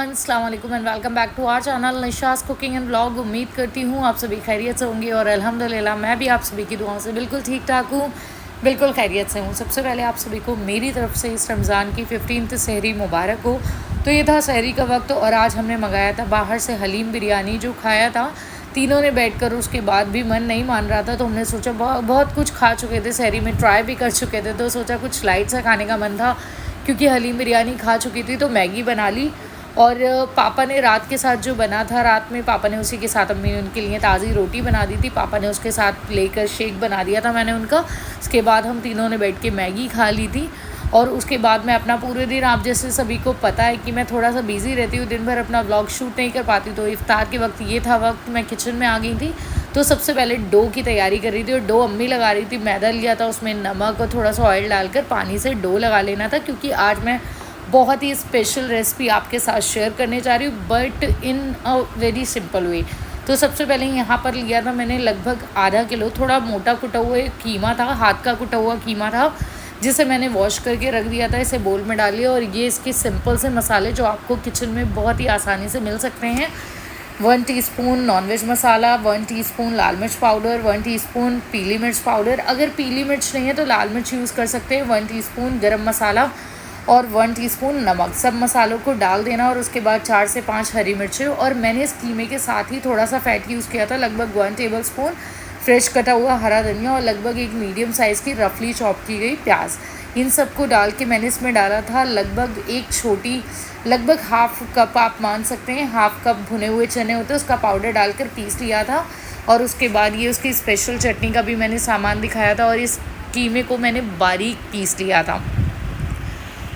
Everyone, अस्सलाम वालेकुम and welcome back to our channel Nisha's cooking and blog. उम्मीद करती हूँ आप सभी खैरियत से होंगे और अल्हम्दुलिल्लाह मैं भी आप सभी की दुआओं से बिल्कुल ठीक ठाक हूँ, बिल्कुल खैरियत से हूँ। सबसे पहले आप सभी को मेरी तरफ से इस रमज़ान की 15th सहरी मुबारक हो। तो ये था सहरी का वक्त और आज हमने मंगाया था बाहर से हलीम बिरयानी, जो खाया था तीनों ने बैठकर। उसके बाद भी मन नहीं मान रहा था तो हमने सोचा बहुत कुछ खा चुके थे, सहरी में ट्राई भी कर चुके थे, तो सोचा कुछ लाइट सा खाने का मन था। क्योंकि हलीम बिरयानी खा चुकी थी तो मैगी बना ली। और पापा ने रात के साथ जो बना था, रात में पापा ने उसी के साथ अम्मी ने उनके लिए ताज़ी रोटी बना दी थी, पापा ने उसके साथ लेकर शेक बना दिया था मैंने उनका। उसके बाद हम तीनों ने बैठ के मैगी खा ली थी। और उसके बाद मैं अपना पूरे दिन, आप जैसे सभी को पता है कि मैं थोड़ा सा बिज़ी रहती हूँ, दिन भर अपना व्लॉग शूट नहीं कर पाती, तो इफ्तार के वक्त ये था वक्त मैं किचन में आ गई थी। तो सबसे पहले डो की तैयारी कर रही थी और डो अम्मी लगा रही थी। मैदा लिया था, उसमें नमक और थोड़ा सा ऑयल डालकर पानी से डो लगा लेना था, क्योंकि आज मैं बहुत ही स्पेशल रेसिपी आपके साथ शेयर करने जा रही हूँ, but in a very simple way. तो सबसे पहले यहाँ पर लिया था मैंने लगभग आधा किलो थोड़ा मोटा कुटा हुआ कीमा था, हाथ का कुटा हुआ कीमा था, जिसे मैंने वॉश करके रख दिया था। इसे बोल में डालिए और ये इसके सिंपल से मसाले जो आपको किचन में बहुत ही आसानी से मिल सकते हैं। 1 टीस्पून नॉनवेज मसाला, 1 टीस्पून लाल मिर्च पाउडर, 1 टीस्पून पीली मिर्च पाउडर, अगर पीली मिर्च नहीं है तो लाल मिर्च यूज़ कर सकते हैं, 1 टीस्पून गरम मसाला और 1 टीस्पून नमक। सब मसालों को डाल देना और उसके बाद 4 से 5 हरी मिर्चें। और मैंने इस कीमे के साथ ही थोड़ा सा फैट यूज़ किया था, लगभग 1 टेबल स्पून फ्रेश कटा हुआ हरा धनिया और लगभग एक मीडियम साइज़ की रफली चॉप की गई प्याज। इन सब को डाल के मैंने इसमें डाला था लगभग एक छोटी, लगभग हाफ कप आप मान सकते हैं, हाफ कप भुने हुए चने होते हैं उसका पाउडर डालकर पीस लिया था। और उसके बाद ये उसकी स्पेशल चटनी का भी मैंने सामान दिखाया था और इस कीमे को मैंने बारीक पीस लिया था।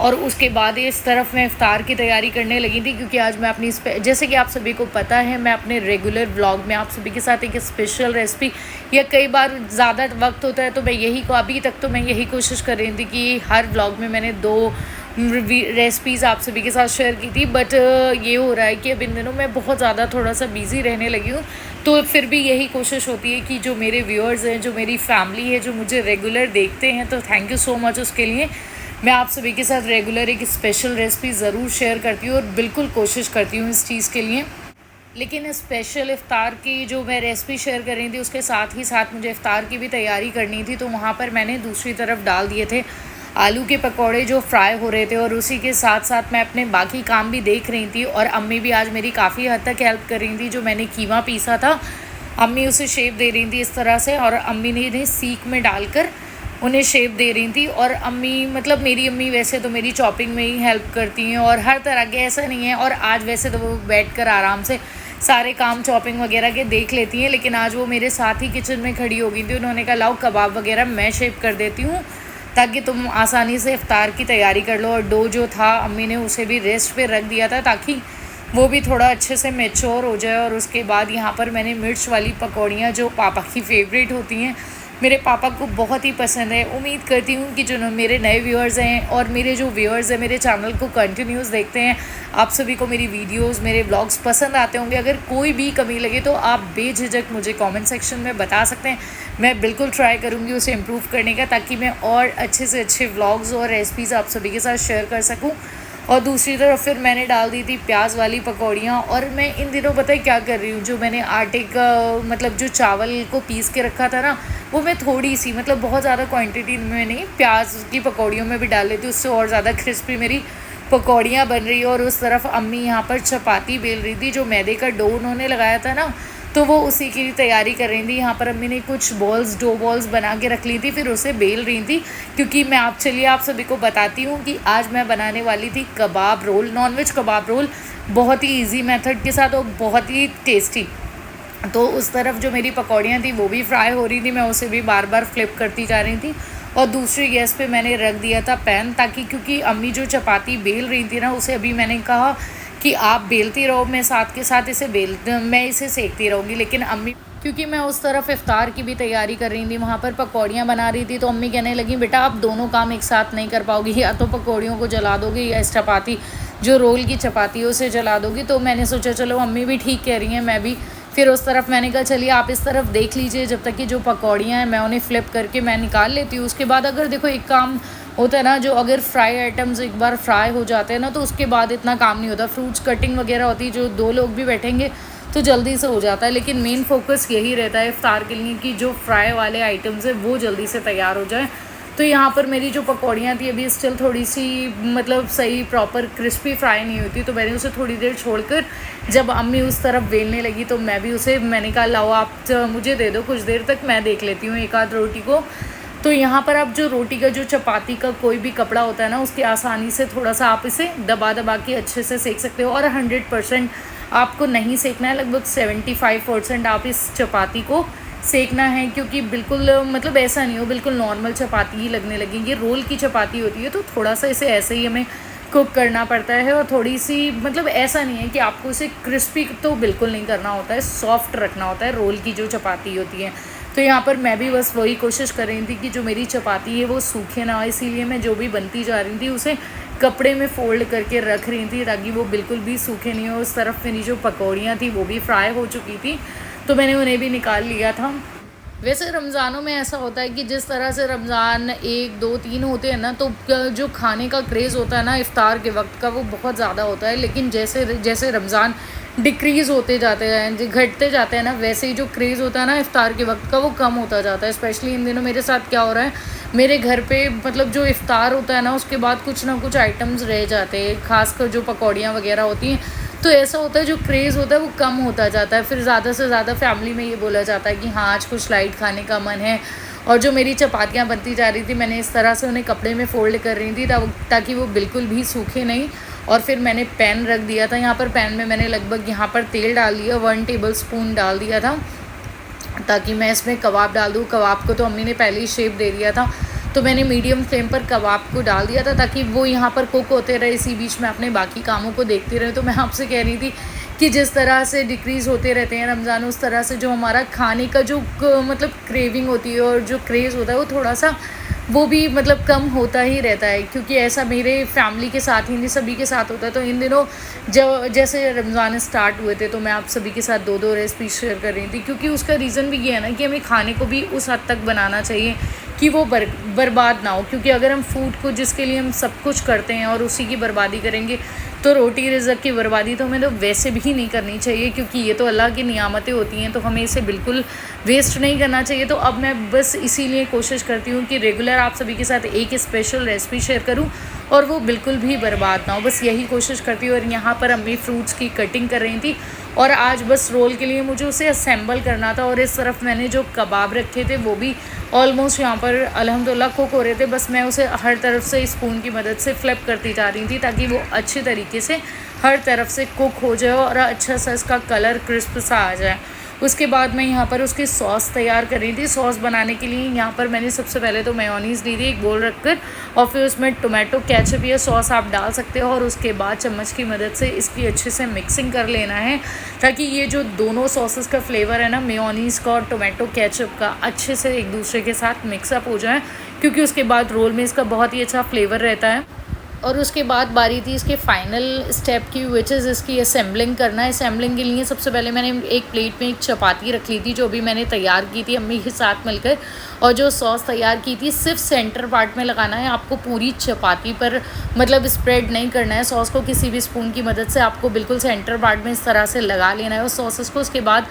और उसके बाद इस तरफ मैं इफ्तार की तैयारी करने लगी थी, क्योंकि आज मैं अपनी जैसे कि आप सभी को पता है, मैं अपने रेगुलर व्लॉग में आप सभी के साथ एक स्पेशल रेसिपी, या कई बार ज़्यादा वक्त होता है तो मैं यही को, अभी तक तो मैं यही कोशिश कर रही थी कि हर व्लॉग में मैंने 2 रेसिपीज़ आप सभी के साथ शेयर की थी। बट ये हो रहा है कि अब इन दिनों मैं बहुत ज़्यादा थोड़ा सा बिज़ी रहने लगी हूँ, तो फिर भी यही कोशिश होती है कि जो मेरे व्यूअर्स हैं, जो मेरी फैमिली है, जो मुझे रेगुलर देखते हैं, तो थैंक यू सो मच उसके लिए। मैं आप सभी के साथ रेगुलर एक स्पेशल रेसिपी ज़रूर शेयर करती हूँ और बिल्कुल कोशिश करती हूँ इस चीज़ के लिए। लेकिन स्पेशल इफ़्तार की जो मैं रेसिपी शेयर कर रही थी, उसके साथ ही साथ मुझे इफ़्तार की भी तैयारी करनी थी, तो वहाँ पर मैंने दूसरी तरफ डाल दिए थे आलू के पकौड़े जो फ्राई हो रहे थे, और उसी के साथ साथ मैं अपने बाकी काम भी देख रही थी। और अम्मी भी आज मेरी काफ़ी हद तक हेल्प कर रही थी। जो मैंने कीमा पीसा था, अम्मी उसे शेप दे रही थी इस तरह से, और अम्मी ने इन्हें सीख में डालकर उन्हें शेप दे रही थी। और अम्मी, मतलब मेरी अम्मी वैसे तो मेरी चॉपिंग में ही हेल्प करती हैं और हर तरह के, ऐसा नहीं है। और आज वैसे तो वो बैठकर आराम से सारे काम चॉपिंग वगैरह के देख लेती हैं, लेकिन आज वो मेरे साथ ही किचन में खड़ी हो गई थी। उन्होंने कहा लाओ कबाब वगैरह मैं शेप कर देती हूँ, ताकि तुम आसानी से इफ्तार की तैयारी कर लो। और डो जो था अम्मी ने उसे भी रेस्ट पे रख दिया था, ताकि वो भी थोड़ा अच्छे से मैच्योर हो जाए। और उसके बाद यहाँ पर मैंने मिर्च वाली पकौड़ियाँ, जो पापा की फेवरेट होती हैं, मेरे पापा को बहुत ही पसंद है। उम्मीद करती हूँ कि जो मेरे नए व्यूअर्स हैं और मेरे जो व्यूअर्स हैं, मेरे चैनल को कंटिन्यूस देखते हैं, आप सभी को मेरी वीडियोस, मेरे व्लॉग्स पसंद आते होंगे। अगर कोई भी कमी लगे तो आप बेझिझक मुझे कमेंट सेक्शन में बता सकते हैं। मैं बिल्कुल ट्राई करूँगी उसे इम्प्रूव करने का, ताकि मैं और अच्छे से अच्छे व्लॉग्स और रेसिपीज़ आप सभी के साथ शेयर कर सकूँ। और दूसरी तरफ फिर मैंने डाल दी थी प्याज वाली पकौड़ियाँ। और मैं इन दिनों पता है क्या कर रही हूँ, जो मैंने आटे का, मतलब जो चावल को पीस के रखा था ना, वो मैं थोड़ी सी, मतलब बहुत ज़्यादा क्वांटिटी में नहीं, प्याज की पकौड़ियों में भी डाल लेती हूँ, उससे और ज़्यादा क्रिस्पी मेरी पकौड़ियाँ बन रही है। और उस तरफ अम्मी यहाँ पर चपाती बेल रही थी, जो मैदे का डो उन्होंने लगाया था ना, तो वो उसी की तैयारी कर रही थी। यहाँ पर अम्मी ने कुछ बॉल्स, डो बॉल्स बना के रख ली थी, फिर उसे बेल रही थी। क्योंकि मैं चलिए आप सभी को बताती हूँ कि आज मैं बनाने वाली थी कबाब रोल, नॉनवेज कबाब रोल, बहुत ही इजी मेथड के साथ और बहुत ही टेस्टी। तो उस तरफ जो मेरी पकौड़ियाँ थी वो भी फ्राई हो रही थी, मैं उसे भी बार बार फ्लिप करती जा रही थी। और दूसरी गैस पे मैंने रख दिया था पैन, ताकि, क्योंकि अम्मी जो चपाती बेल रही थी ना, उसे अभी मैंने कहा कि आप बेलती रहो, मैं साथ के साथ मैं इसे सेकती रहूँगी। लेकिन अम्मी, क्योंकि मैं उस तरफ इफ्तार की भी तैयारी कर रही थी, वहाँ पर पकौड़ियाँ बना रही थी, तो अम्मी कहने लगी बेटा आप दोनों काम एक साथ नहीं कर पाओगी, या तो पकौड़ियों को जला दोगी या इस चपाती, जो रोल की चपाती है उसे जला दोगी। तो मैंने सोचा चलो अम्मी भी ठीक कह रही हैं, मैं भी फिर उस तरफ मैंने कहा चलिए आप इस तरफ देख लीजिए, जब तक कि जो पकौड़ियाँ हैं मैं उन्हें फ्लिप करके मैं निकाल लेती हूँ। उसके बाद अगर देखो एक काम होता है ना, जो अगर फ्राई आइटम्स एक बार फ्राई हो जाते हैं ना तो उसके बाद इतना काम नहीं होता। फ्रूट्स कटिंग वगैरह होती है, जो 2 लोग भी बैठेंगे तो जल्दी से हो जाता है, लेकिन मेन फोकस यही रहता है इफ्तार के लिए कि जो फ्राई वाले आइटम्स है वो जल्दी से तैयार हो जाए। तो यहाँ पर मेरी जो पकौड़ियाँ थी अभी स्टिल थोड़ी सी मतलब सही प्रॉपर क्रिस्पी फ्राई नहीं होती, तो मैंने उसे थोड़ी देर छोड़कर जब अम्मी उस तरफ बेलने लगी तो मैं भी उसे मैंने कहा लाओ आप मुझे दे दो कुछ देर तक, मैं देख लेती हूँ एक आध रोटी को। तो यहाँ पर आप जो रोटी का जो चपाती का कोई भी कपड़ा होता है ना, उसकी आसानी से थोड़ा सा आप इसे दबा दबा के अच्छे से सेक सकते हो। और 100% आपको नहीं सेकना है, लगभग 75% आप इस चपाती को सेकना है, क्योंकि बिल्कुल मतलब ऐसा नहीं हो बिल्कुल नॉर्मल चपाती ही लगने लगेगी। रोल की चपाती होती है तो थोड़ा सा इसे ऐसे ही हमें कुक करना पड़ता है, और थोड़ी सी मतलब ऐसा नहीं है कि आपको इसे क्रिस्पी तो बिल्कुल नहीं करना होता है, सॉफ्ट रखना होता है रोल की जो चपाती होती है। तो यहाँ पर मैं भी बस वही कोशिश कर रही थी कि जो मेरी चपाती है वो सूखे ना, इसीलिए मैं जो भी बनती जा रही थी उसे कपड़े में फ़ोल्ड करके रख रही थी ताकि वो बिल्कुल भी सूखे नहीं हो। उस तरफ मेरी जो पकौड़ियाँ थी वो भी फ्राई हो चुकी थी, तो मैंने उन्हें भी निकाल लिया था। वैसे रमज़ानों में ऐसा होता है कि जिस तरह से रमज़ान 1, 2, 3 होते हैं ना, तो जो खाने का क्रेज़ होता है ना इफ़्तार के वक्त का वो बहुत ज़्यादा होता है। लेकिन जैसे जैसे रमज़ान डिक्रीज़ होते जाते हैं, घटते जाते हैं ना, वैसे ही जो क्रेज़ होता है ना इफ़्तार के वक्त का वो कम होता जाता है। स्पेशली इन दिनों मेरे साथ क्या हो रहा है, मेरे घर पे मतलब जो इफ़्तार होता है ना उसके बाद कुछ ना कुछ आइटम्स रह जाते हैं, ख़ासकर जो पकौड़ियाँ वगैरह होती हैं। तो ऐसा होता है जो क्रेज़ होता है वो कम होता जाता है, फिर ज़्यादा से ज़्यादा फैमिली में ये बोला जाता है कि हाँ आज कुछ लाइट खाने का मन है। और जो मेरी चपातियाँ बनती जा रही थी, मैंने इस तरह से उन्हें कपड़े में फ़ोल्ड कर रही थी ताकि वो बिल्कुल भी सूखे नहीं। और फिर मैंने पैन रख दिया था, यहाँ पर पैन में मैंने लगभग यहाँ पर तेल डाल दिया, 1 टेबलस्पून डाल दिया था ताकि मैं इसमें कबाब डाल दूँ। कबाब को तो अम्मी ने पहले ही शेप दे दिया था, तो मैंने मीडियम फ्लेम पर कबाब को डाल दिया था ताकि वो यहाँ पर कुक होते रहे, इसी बीच में अपने बाकी कामों को देखती रहे। तो मैं आपसे कह रही थी कि जिस तरह से डिक्रीज़ होते रहते हैं रमज़ान, उस तरह से जो हमारा खाने का जो मतलब क्रेविंग होती है और जो क्रेज़ होता है वो थोड़ा सा वो भी मतलब कम होता ही रहता है, क्योंकि ऐसा मेरे फैमिली के साथ ही नहीं सभी के साथ होता है। तो इन दिनों जब जैसे रमज़ान स्टार्ट हुए थे तो मैं आप सभी के साथ 2-2 रेसिपी शेयर कर रही थी, क्योंकि उसका रीज़न भी ये है ना कि हमें खाने को भी उस हद तक बनाना चाहिए कि वो बर्बाद ना हो। क्योंकि अगर हम फूड को जिसके लिए हम सब कुछ करते हैं और उसी की बर्बादी करेंगे तो रोटी रिज़्क़ की बर्बादी तो हमें तो वैसे भी नहीं करनी चाहिए, क्योंकि ये तो अल्लाह की नियामतें होती हैं, तो हमें इसे बिल्कुल वेस्ट नहीं करना चाहिए। तो अब मैं बस इसीलिए कोशिश करती हूँ कि रेगुलर आप सभी के साथ एक स्पेशल रेसिपी शेयर करूँ और वो बिल्कुल भी बर्बाद ना हो, बस यही कोशिश करती हूँ। और यहाँ पर अम्मी फ्रूट्स की कटिंग कर रही थी और आज बस रोल के लिए मुझे उसे असेंबल करना था। और इस तरफ मैंने जो कबाब रखे थे वो भी ऑलमोस्ट यहाँ पर अल्हम्दुलिल्लाह कुक हो रहे थे, बस मैं उसे हर तरफ से स्पून की मदद से फ्लिप करती जा रही थी ताकि वो अच्छे तरीके से हर तरफ से कुक हो जाए और अच्छा सा इसका कलर क्रिस्प सा आ जाए। उसके बाद मैं यहाँ पर उसकी सॉस तैयार कर रही थी। सॉस बनाने के लिए यहाँ पर मैंने सबसे पहले तो मेयोनीज़ ली थी एक बोल रखकर, और फिर उसमें टोमेटो केचप या सॉस आप डाल सकते हो, और उसके बाद चम्मच की मदद से इसकी अच्छे से मिक्सिंग कर लेना है ताकि ये जो दोनों सॉसेस का फ्लेवर है ना, मेयोनीज़ का और टोमेटो केचप का, अच्छे से एक दूसरे के साथ मिक्सअप हो जाए, क्योंकि उसके बाद रोल में इसका बहुत ही अच्छा फ्लेवर रहता है। और उसके बाद बारी थी इसके फाइनल स्टेप की, विच इज़ इसकी असेंबलिंग करना है। असेंबलिंग के लिए सबसे पहले मैंने एक प्लेट में एक चपाती रख ली थी जो भी मैंने तैयार की थी अम्मी के साथ मिलकर, और जो सॉस तैयार की थी सिर्फ सेंटर पार्ट में लगाना है, आपको पूरी चपाती पर मतलब स्प्रेड नहीं करना है सॉस को, किसी भी स्पून की मदद से आपको बिल्कुल सेंटर पार्ट में इस तरह से लगा लेना है उस सॉसेस को। उसके बाद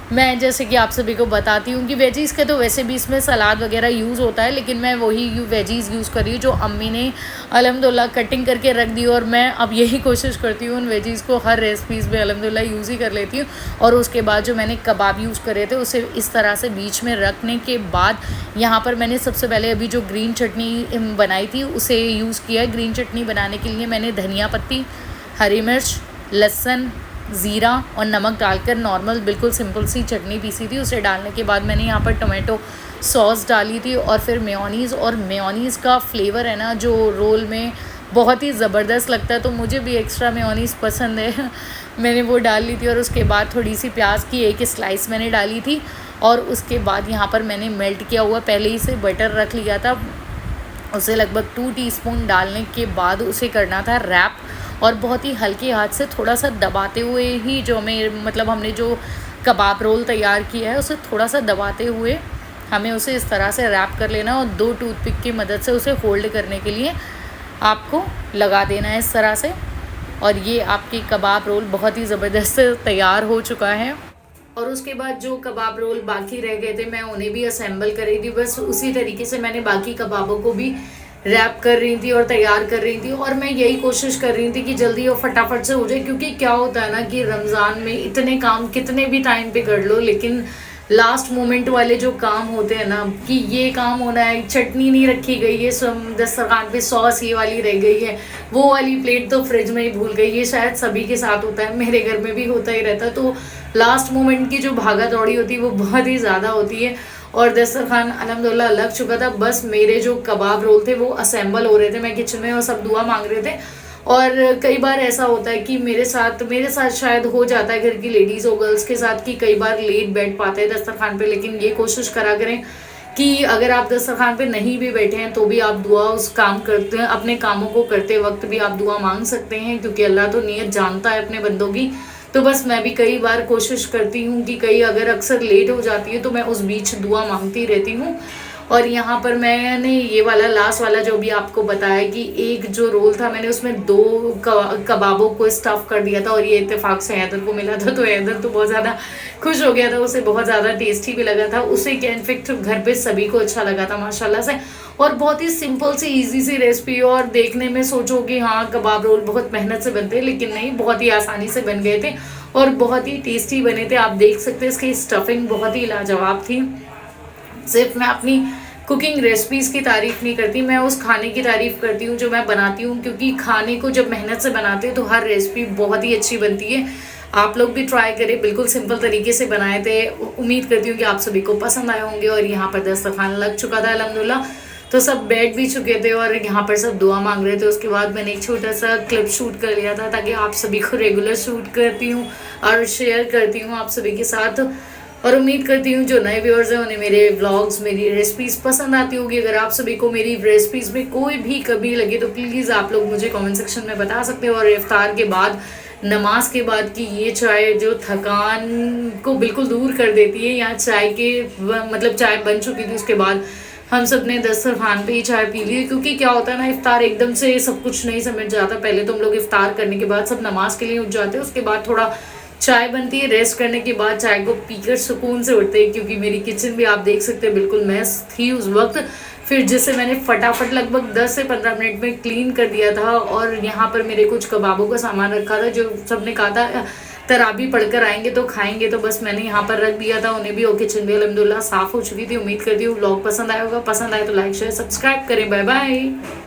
मैं जैसे कि आप सभी को बताती हूँ कि वेजीज़ के तो वैसे भी इसमें सलाद वगैरह यूज़ होता है, लेकिन मैं वही वेजीज़ यूज़ कर रही हूँ जो अम्मी ने अल्हम्दुलिल्लाह कटिंग करके रख दी, और मैं अब यही कोशिश करती हूँ उन वेजीज़ को हर रेसिपीज़ में अल्हम्दुलिल्लाह यूज़ ही कर लेती हूँ। और उसके बाद जो मैंने कबाब यूज़ करे थे उसे इस तरह से बीच में रखने के बाद यहाँ पर मैंने सबसे पहले अभी जो ग्रीन चटनी बनाई थी उसे यूज़ किया। ग्रीन चटनी बनाने के लिए मैंने धनिया पत्ती, हरी मिर्च, लहसुन, ज़ीरा और नमक डालकर नॉर्मल बिल्कुल सिंपल सी चटनी पीसी थी। उसे डालने के बाद मैंने यहाँ पर टोमेटो सॉस डाली थी और फिर मेयोनीज़, और मेयोनीज़ का फ्लेवर है ना जो रोल में बहुत ही ज़बरदस्त लगता है, तो मुझे भी एक्स्ट्रा मेयोनीज़ पसंद है मैंने वो डाल ली थी। और उसके बाद थोड़ी सी प्याज की एक स्लाइस मैंने डाली थी, और उसके बाद यहाँ पर मैंने मेल्ट किया हुआ पहले ही से बटर रख लिया था, उसे लगभग 2 टीस्पून डालने के बाद उसे करना था रैप, और बहुत ही हल्के हाथ से थोड़ा सा दबाते हुए ही जो हमने जो कबाब रोल तैयार किया है उसे थोड़ा सा दबाते हुए हमें उसे इस तरह से रैप कर लेना और 2 टूथपिक की मदद से उसे होल्ड करने के लिए आपको लगा देना है इस तरह से। और ये आपकी कबाब रोल बहुत ही ज़बरदस्त तैयार हो चुका है। और उसके बाद जो कबाब रोल बाकी रह गए थे मैं उन्हें भी असेंबल कर रही थी। बस उसी तरीके से मैंने बाकी कबाबों को भी रैप कर रही थी और तैयार कर रही थी। और मैं यही कोशिश कर रही थी कि जल्दी और फटाफट से हो जाए, क्योंकि क्या होता है ना कि रमज़ान में इतने काम कितने भी टाइम पे कर लो, लेकिन लास्ट मोमेंट वाले जो काम होते हैं ना कि ये काम होना है, चटनी नहीं रखी गई है, दस्तरखान पे सॉस ये वाली रह गई है, वो वाली प्लेट तो फ्रिज में ही भूल गई। ये शायद सभी के साथ होता है, मेरे घर में भी होता ही रहता है। तो लास्ट मोमेंट की जो भागा दौड़ी होती है वो बहुत ही ज़्यादा होती है। और दस्तरखान अल्हम्दुलिल्लाह लग चुका था, बस मेरे जो कबाब रोल थे वो असेंबल हो रहे थे। मैं किचन में और सब दुआ मांग रहे थे। और कई बार ऐसा होता है कि मेरे साथ शायद हो जाता है घर की लेडीज़ और गर्ल्स के साथ कि कई बार लेट बैठ पाते हैं दस्तरखान पे, लेकिन ये कोशिश करा करें कि अगर आप दस्तरखान पे नहीं भी बैठे हैं तो भी आप दुआ उस काम करते हैं, अपने कामों को करते वक्त भी आप दुआ मांग सकते हैं, क्योंकि अल्लाह तो नीयत जानता है अपने बंदों की। तो बस मैं भी कई बार कोशिश करती हूँ कि कई अगर अक्सर लेट हो जाती है तो मैं उस बीच दुआ मांगती रहती हूँ। और यहाँ पर मैंने ये वाला लास्ट वाला जो भी आपको बताया कि एक जो रोल था मैंने उसमें 2 कबाबों को स्टफ़ कर दिया था, और ये इत्तेफाक से हैदर को मिला था। तो हैदर तो बहुत ज़्यादा खुश हो गया था, उसे बहुत ज़्यादा टेस्टी भी लगा था। उसे क्या इनफेक्ट घर पे सभी को अच्छा लगा था माशाल्लाह से। और बहुत ही सिंपल सी ईजी सी रेसिपी, और देखने में सोचो कि हाँ कबाब रोल बहुत मेहनत से बनते हैं, लेकिन नहीं, बहुत ही आसानी से बन गए थे और बहुत ही टेस्टी बने थे। आप देख सकते हैं इसकी स्टफिंग बहुत ही लाजवाब थी। सिर्फ मैं अपनी कुकिंग रेसिपीज़ की तारीफ़ नहीं करती, मैं उस खाने की तारीफ़ करती हूँ जो मैं बनाती हूँ, क्योंकि खाने को जब मेहनत से बनाते हैं तो हर रेसिपी बहुत ही अच्छी बनती है। आप लोग भी ट्राई करें, बिल्कुल सिंपल तरीके से बनाए थे। उम्मीद करती हूँ कि आप सभी को पसंद आए होंगे। और यहाँ पर दस्तरखान लग चुका था अल्हम्दुलिल्लाह, तो सब बैठ भी चुके थे और यहाँ पर सब दुआ मांग रहे थे। उसके बाद मैंने एक छोटा सा क्लिप शूट कर लिया था, ताकि आप सभी को रेगुलर शूट करती हूँ और शेयर करती हूँ आप सभी के साथ। और उम्मीद करती हूँ जो नए व्यूअर्स हैं उन्हें मेरे व्लॉग्स, मेरी रेसिपीज़ पसंद आती होगी। अगर आप सभी को मेरी रेसिपीज़ में कोई भी कमी लगे तो प्लीज़ आप लोग मुझे कमेंट सेक्शन में बता सकते हो। और इफ्तार के बाद, नमाज के बाद की ये चाय जो थकान को बिल्कुल दूर कर देती है, या चाय के मतलब चाय बन चुकी थी उसके बाद हम सब ने दस्तरखान पे ही चाय पी ली, क्योंकि क्या होता है ना, इफ्तार एकदम से सब कुछ नहीं समझ जाता। पहले तो हम लोग इफ्तार करने के बाद सब नमाज के लिए उठ जाते हैं, उसके बाद थोड़ा चाय बनती है, रेस्ट करने के बाद चाय को पीकर सुकून से उठते हैं। क्योंकि मेरी किचन भी आप देख सकते हैं बिल्कुल मैस थी उस वक्त, फिर जिसे मैंने फटाफट लगभग 10 से 15 मिनट में क्लीन कर दिया था। और यहाँ पर मेरे कुछ कबाबों का सामान रखा था, जो सबने कहा था तराबी पढ़कर आएंगे तो खाएंगे, तो बस मैंने यहाँ पर रख दिया था उन्हें भी। और किचन भी अल्हम्दुलिल्लाह साफ़ हो चुकी थी। उम्मीद करती हूँ व्लॉग पसंद आया होगा, पसंद आए तो लाइक शेयर सब्सक्राइब करें। Bye bye.